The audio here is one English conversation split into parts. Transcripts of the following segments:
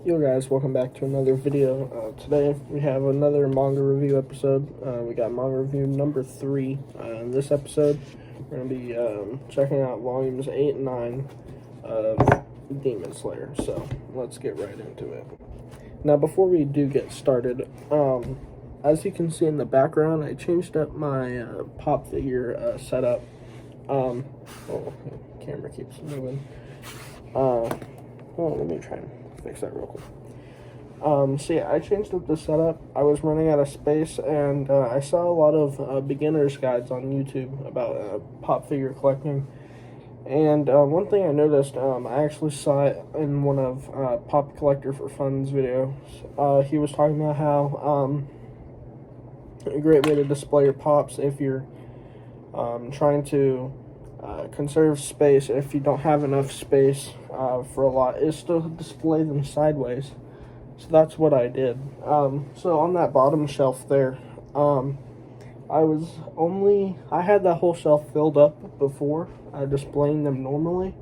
Yo guys, welcome back to another video. Today we have another manga review episode. We got manga review number 3. In this episode, we're going to be checking out volumes 8 and 9 of Demon Slayer. So let's get right into it. Now before we do get started, as you can see in the background, I changed up my pop figure setup. Oh, the camera keeps moving. Let me try and fix that real quick. So yeah, I changed up the setup. I was running out of space, and I saw a lot of beginner's guides on YouTube about pop figure collecting. And one thing I noticed, I actually saw it in one of Pop Collector for Fun's videos. He was talking about how a great way to display your pops if you're trying to conserve space, if you don't have enough space for a lot, is to display them sideways. So that's what I did. So on that bottom shelf there, I had that whole shelf filled up before displaying them normally.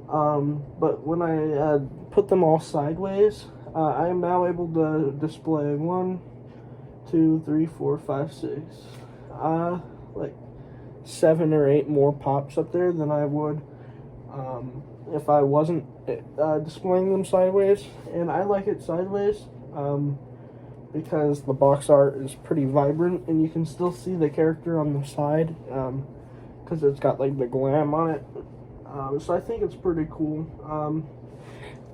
But when I put them all sideways, I am now able to display 1, 2, 3, 4, 5, 6, like 7 or 8 more pops up there than I would if I wasn't displaying them sideways. And I like it sideways because the box art is pretty vibrant and you can still see the character on the side because it's got like the glam on it. So I think it's pretty cool.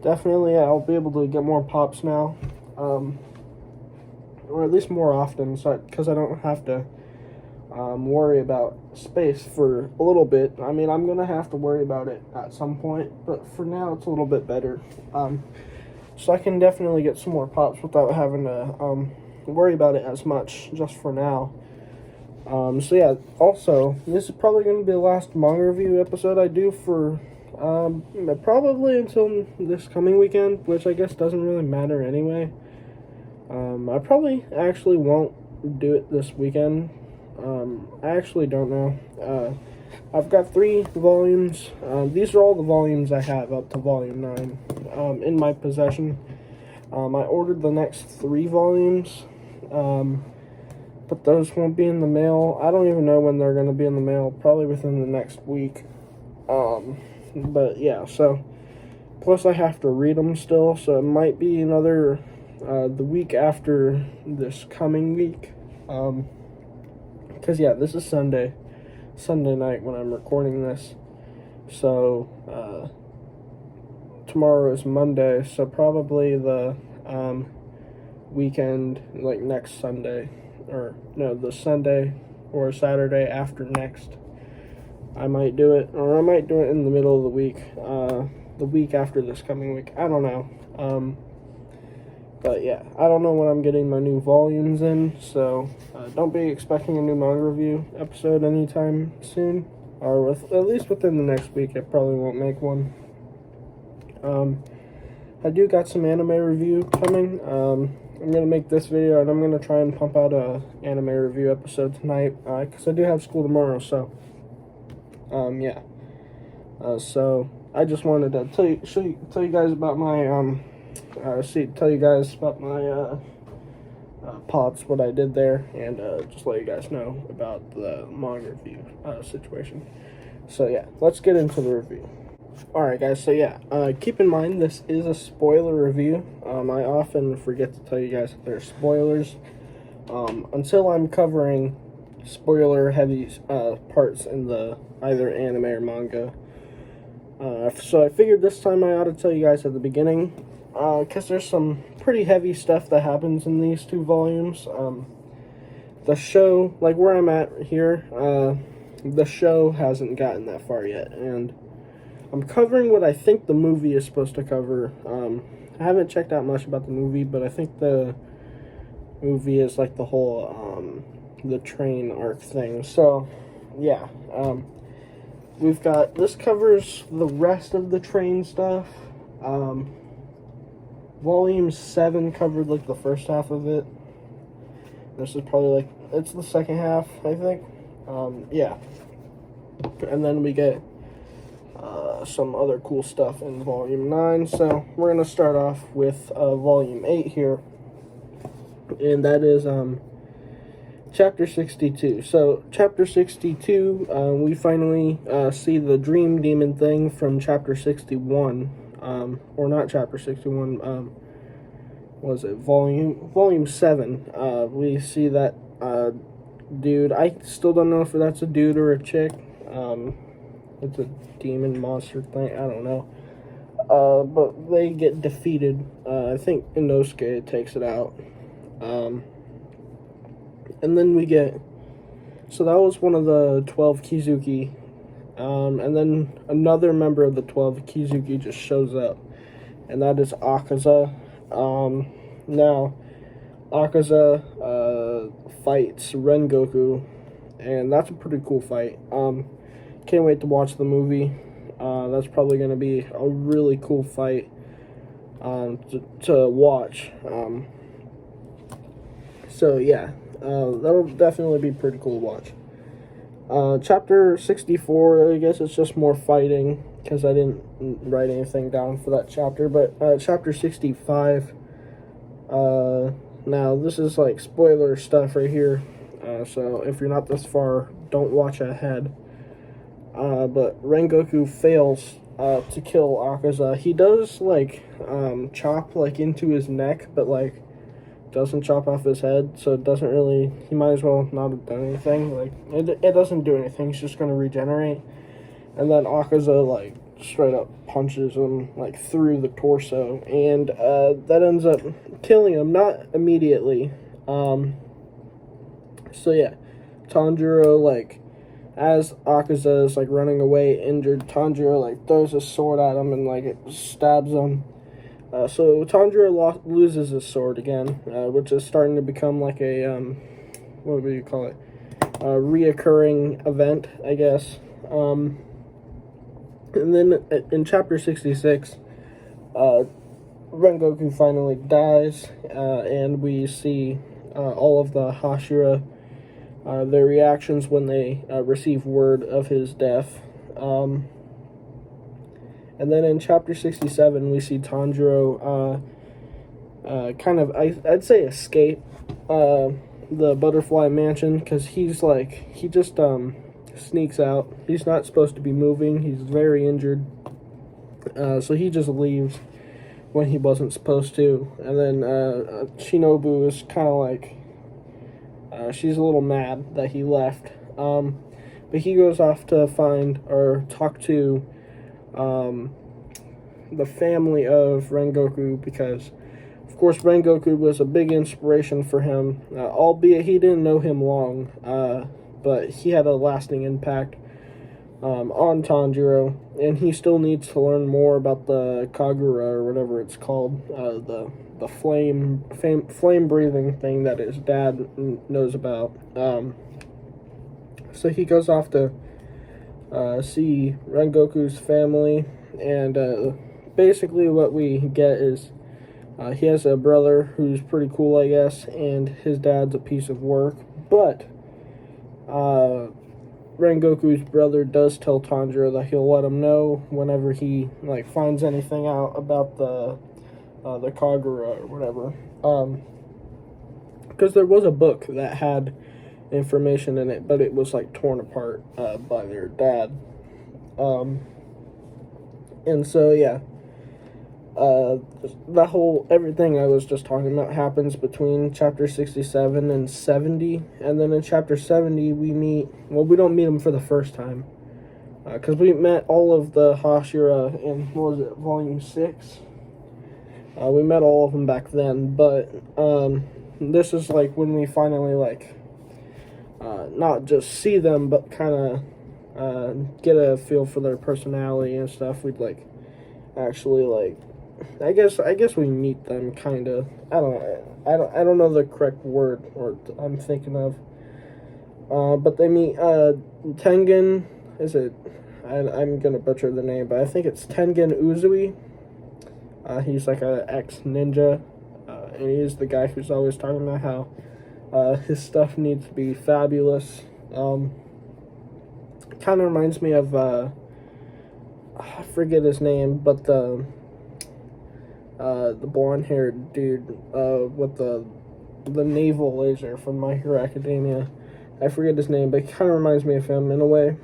Definitely I'll be able to get more pops now, or at least more often, because I don't have to worry about space for a little bit. I mean, I'm gonna have to worry about it at some point, but for now it's a little bit better. So I can definitely get some more pops without having to worry about it as much just for now. So yeah, also, this is probably going to be the last manga review episode I do for probably until this coming weekend, which I guess doesn't really matter anyway. I probably actually won't do it this weekend. I actually don't know. I've got 3 volumes. These are all the volumes I have up to volume 9 in my possession. I ordered the next 3 volumes, but those won't be in the mail. I don't even know when they're going to be in the mail, probably within the next week. But yeah, so plus I have to read them still, so it might be another the week after this coming week. Because yeah, this is Sunday night when I'm recording this, so tomorrow is Monday, so probably the weekend, like next Sunday, or no, the Sunday or Saturday after next, I might do it, or I might do it in the middle of the week after this coming week. I don't know. But yeah, I don't know when I'm getting my new volumes in, so don't be expecting a new manga review episode anytime soon, or at least within the next week. I probably won't make one. I do got some anime review coming. I'm going to make this video, and I'm going to try and pump out a anime review episode tonight, because I do have school tomorrow, so yeah. So I just wanted to tell you guys about my tell you guys about my pops, what I did there, and just let you guys know about the manga review situation. So yeah, let's get into the review. Alright guys, so yeah, keep in mind this is a spoiler review. I often forget to tell you guys that there's spoilers until I'm covering spoiler heavy parts in the either anime or manga. So I figured this time I ought to tell you guys at the beginning, because there's some pretty heavy stuff that happens in these 2 volumes. The show, like where I'm at here, the show hasn't gotten that far yet, and I'm covering what I think the movie is supposed to cover. I haven't checked out much about the movie, but I think the movie is like the whole the train arc thing. So yeah, we've got, this covers the rest of the train stuff. Volume 7 covered like the first half of it. This is probably like, it's the second half, I think. Yeah. And then we get some other cool stuff in Volume 9. So we're going to start off with Volume 8 here, and that is Chapter 62. So, Chapter 62, we finally see the Dream Demon thing from Chapter 61, or not Chapter 61, was it Volume 7. We see that dude. I still don't know if that's a dude or a chick. It's a demon monster thing, I don't know. But they get defeated. I think Inosuke takes it out. And then we get, so that was one of the 12 Kizuki, and then another member of the 12 Kizuki just shows up, and that is Akaza. Now, Akaza fights Rengoku, and that's a pretty cool fight. Can't wait to watch the movie. That's probably going to be a really cool fight to watch. So yeah. That'll definitely be pretty cool to watch. Chapter 64, I guess it's just more fighting, because I didn't write anything down for that chapter, but Chapter 65, now this is like spoiler stuff right here, so if you're not this far, don't watch ahead. But Rengoku fails to kill Akaza. He does like chop like into his neck, but like doesn't chop off his head, so it doesn't really, he might as well not have done anything. Like, it doesn't do anything, he's just gonna regenerate. And then Akaza, like, straight up punches him, like, through the torso, and that ends up killing him, not immediately. So yeah, Tanjiro, like, as Akaza is, like, running away injured, Tanjiro, like, throws a sword at him and, like, it stabs him. So Tanjiro loses his sword again, which is starting to become like a, what would you call it, a reoccurring event, I guess. And then in Chapter 66, Rengoku finally dies, and we see all of the Hashira, their reactions when they receive word of his death. And then in Chapter 67, we see Tanjiro kind of, I'd say, escape the Butterfly Mansion, because he's like, he just sneaks out. He's not supposed to be moving. He's very injured. So he just leaves when he wasn't supposed to. And then Shinobu is kind of like, she's a little mad that he left. But he goes off to find or talk to the family of Rengoku, because of course Rengoku was a big inspiration for him, albeit he didn't know him long, but he had a lasting impact on Tanjiro, and he still needs to learn more about the Kagura, or whatever it's called, the flame breathing thing that his dad knows about. So he goes off to see Rengoku's family, and basically what we get is he has a brother who's pretty cool, I guess, and his dad's a piece of work, but Rengoku's brother does tell Tanjiro that he'll let him know whenever he like finds anything out about the Kagura or whatever, because there was a book that had information in it, but it was like torn apart by their dad. And so yeah, that whole everything I was just talking about happens between Chapter 67 and 70, and then in Chapter 70 we don't meet them for the first time, because we met all of the Hashira in, what was it, Volume 6? We met all of them back then, but this is like when we finally like not just see them, but kind of get a feel for their personality and stuff. We'd like actually like, I guess we meet them kind of. I don't know the correct word or I'm thinking of. But they meet Tengen. Is it? I'm gonna butcher the name, but I think it's Tengen Uzui. He's like a ex-ninja, and he's the guy who's always talking about how his stuff needs to be fabulous. Kind of reminds me of I forget his name, but the blonde-haired dude with the naval laser from My Hero Academia. I forget his name, but he kind of reminds me of him in a way.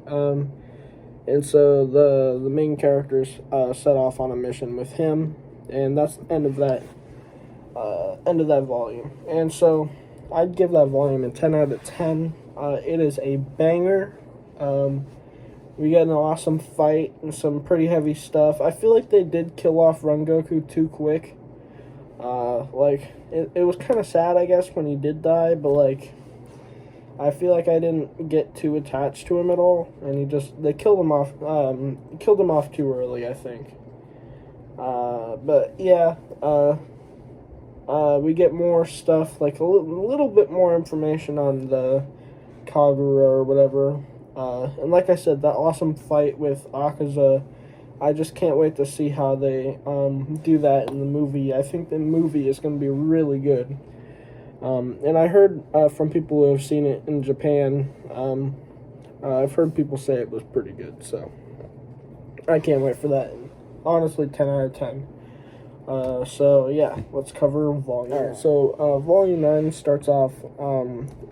And so the main characters set off on a mission with him, and that's the end of that volume. And so I'd give that volume a 10 out of 10. It is a banger. We got an awesome fight and some pretty heavy stuff. I feel like they did kill off Rengoku too quick. It was kind of sad, I guess, when he did die, but like, I feel like I didn't get too attached to him at all, and they killed him off too early, I think. But yeah, we get more stuff, like a little bit more information on the Kagura or whatever. And like I said, that awesome fight with Akaza, I just can't wait to see how they do that in the movie. I think the movie is going to be really good. And I heard from people who have seen it in Japan, I've heard people say it was pretty good, so I can't wait for that. Honestly, 10 out of 10. So yeah, let's cover volume. Alright, so volume 9 starts off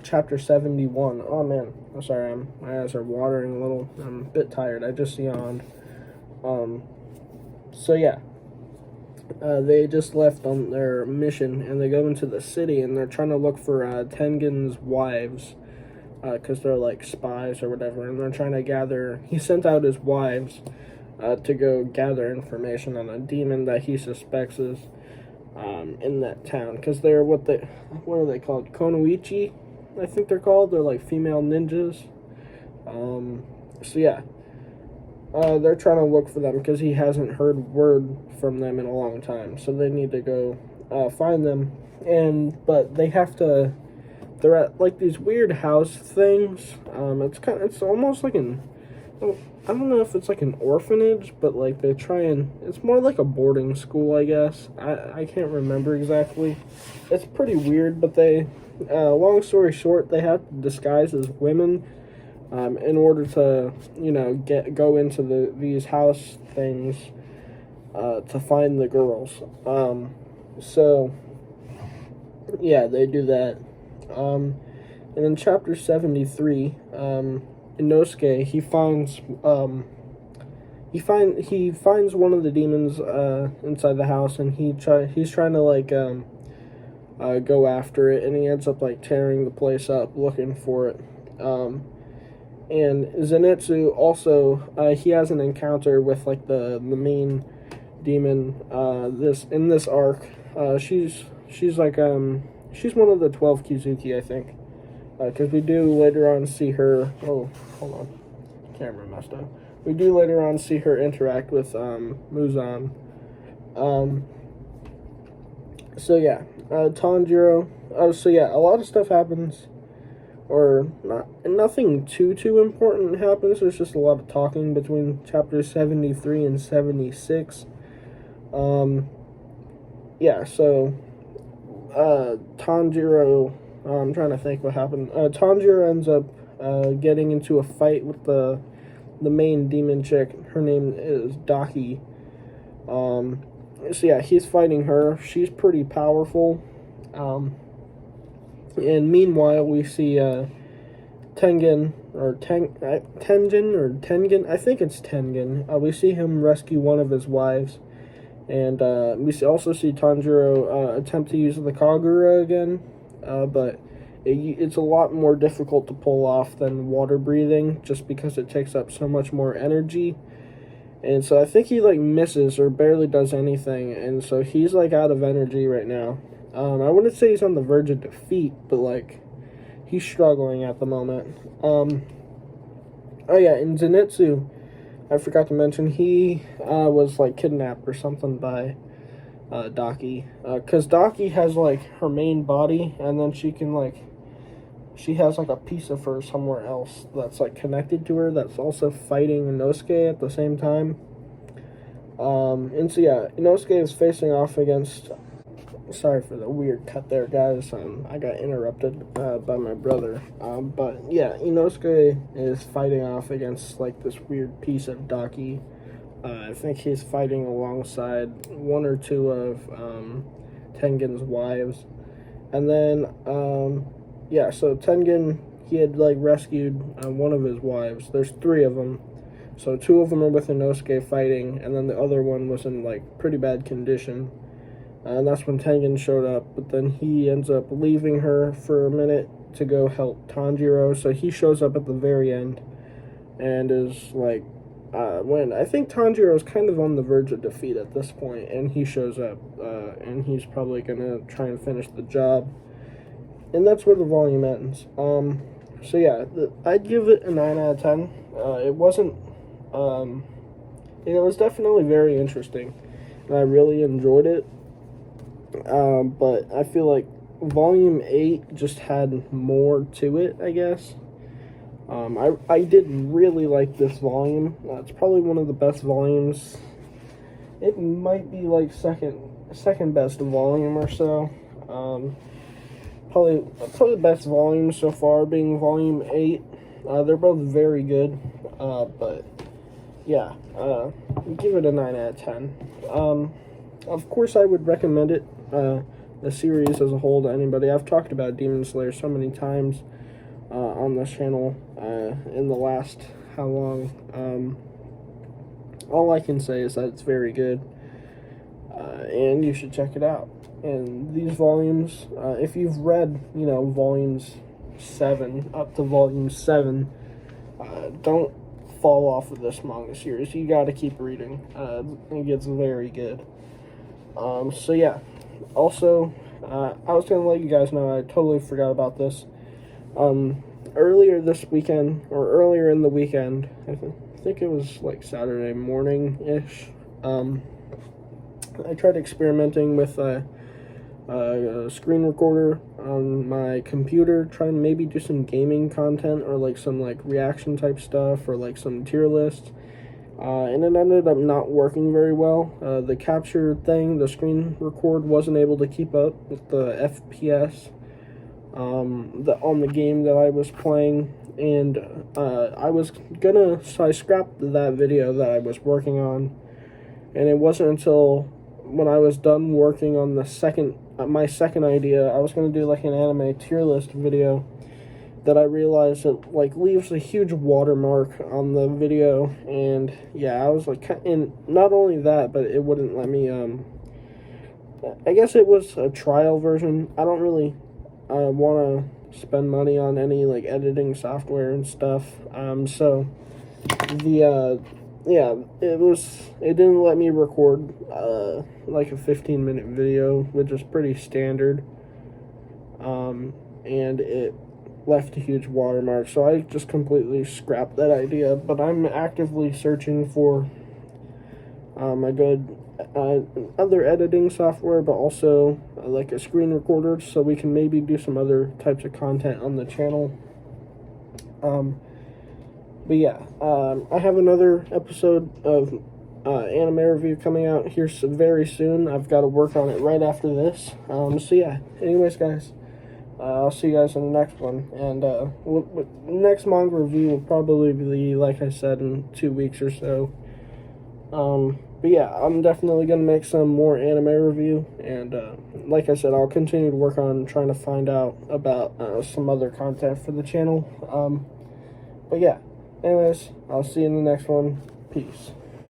chapter 71. Oh man, I'm sorry, my eyes are watering a little. I'm a bit tired. I just yawned. So yeah, they just left on their mission, and they go into the city, and they're trying to look for Tengen's wives, because they're like spies or whatever, and they're trying to gather. He sent out his wives to go gather information on a demon that he suspects is in that town, because they're what are they called? Konoichi, I think they're called. They're like female ninjas. So yeah, they're trying to look for them because he hasn't heard word from them in a long time. So they need to go find them, but they have to. They're at like these weird house things. It's almost like I don't know if it's like an orphanage, but like it's more like a boarding school, I guess. I can't remember exactly. It's pretty weird, but long story short, they have to disguise as women in order to, go into these house things to find the girls. So yeah, they do that. And in chapter 73, Inosuke, he finds one of the demons inside the house, and he's trying to go after it, and he ends up like tearing the place up looking for it. And Zenitsu also, he has an encounter with like the main demon in this arc. She's one of the 12 Kizuki, I think. Because we do later on see her. Oh, hold on, camera messed up. We do later on see her interact with Muzan. So yeah, Tanjiro. So yeah, a lot of stuff happens, or nothing too important happens. There's just a lot of talking between chapters 73 and 76. Yeah. So Tanjiro. I'm trying to think what happened. Tanjiro ends up getting into a fight with the main demon chick. Her name is Daki. So yeah, he's fighting her. She's pretty powerful. And meanwhile, we see Tengen. I think it's Tengen. We see him rescue one of his wives. And we also see Tanjiro attempt to use the Kagura again. But it's a lot more difficult to pull off than water breathing, just because it takes up so much more energy. And so I think he misses or barely does anything, and so he's out of energy right now. I wouldn't say he's on the verge of defeat, but he's struggling at the moment. Oh yeah, and Zenitsu, I forgot to mention, he was kidnapped or something by Daki, because Daki has her main body, and then she can she has a piece of her somewhere else that's connected to her, that's also fighting Inosuke at the same time. And so yeah, Inosuke is facing off against Sorry for the weird cut there, guys. I got interrupted by my brother. But yeah, Inosuke is fighting off against like this weird piece of Daki. I think he's fighting alongside one or two of Tengen's wives. And then, so Tengen, he had like rescued one of his wives. There's 3 of them. So 2 of them are with Inosuke fighting, and then the other one was in like pretty bad condition. And that's when Tengen showed up, but then he ends up leaving her for a minute to go help Tanjiro. So he shows up at the very end and is like, when I think Tanjiro is kind of on the verge of defeat at this point, and he shows up, and he's probably gonna try and finish the job. And that's where the volume ends. So yeah, I'd give it a 9 out of 10. It wasn't, it was definitely very interesting, and I really enjoyed it. But I feel like Volume 8 just had more to it, I guess. I did really like this volume. It's probably one of the best volumes. It might be like second best volume or so. Probably the best volume so far being Volume 8. They're both very good. But yeah, give it a 9 out of 10. Of course, I would recommend it, the series as a whole, to anybody. I've talked about Demon Slayer so many times on this channel in the last how long. All I can say is that it's very good, and you should check it out. And these volumes, if you've read, volumes 7 up to volume 7, don't fall off of this manga series. You got to keep reading. It gets very good. So yeah. Also, I was going to let you guys know, I totally forgot about this. Earlier this weekend, or earlier in the weekend, I think it was like Saturday morning-ish, I tried experimenting with a screen recorder on my computer, trying to maybe do some gaming content, or like some like reaction type stuff, or like some tier lists. And it ended up not working very well. The capture thing, the screen record, wasn't able to keep up with the FPS on the game that I was playing, and I scrapped that video that I was working on, and it wasn't until when I was done working on my second idea, I was going to do like an anime tier list video, that I realized it like leaves a huge watermark on the video. And yeah, I was like, and not only that, but it wouldn't let me, I guess it was a trial version. I don't really want to spend money on any like editing software and stuff, so it didn't let me record like a 15-minute video, which is pretty standard, and it left a huge watermark, so I just completely scrapped that idea. But I'm actively searching for a good other editing software, but also like a screen recorder, so we can maybe do some other types of content on the channel. But yeah, I have another episode of anime review coming out here very soon. I've got to work on it right after this. So yeah, anyways guys, I'll see you guys in the next one, and next manga review will probably be, like I said, in 2 weeks or so. But yeah, I'm definitely going to make some more anime review, and like I said, I'll continue to work on trying to find out about some other content for the channel. But yeah, anyways, I'll see you in the next one. Peace.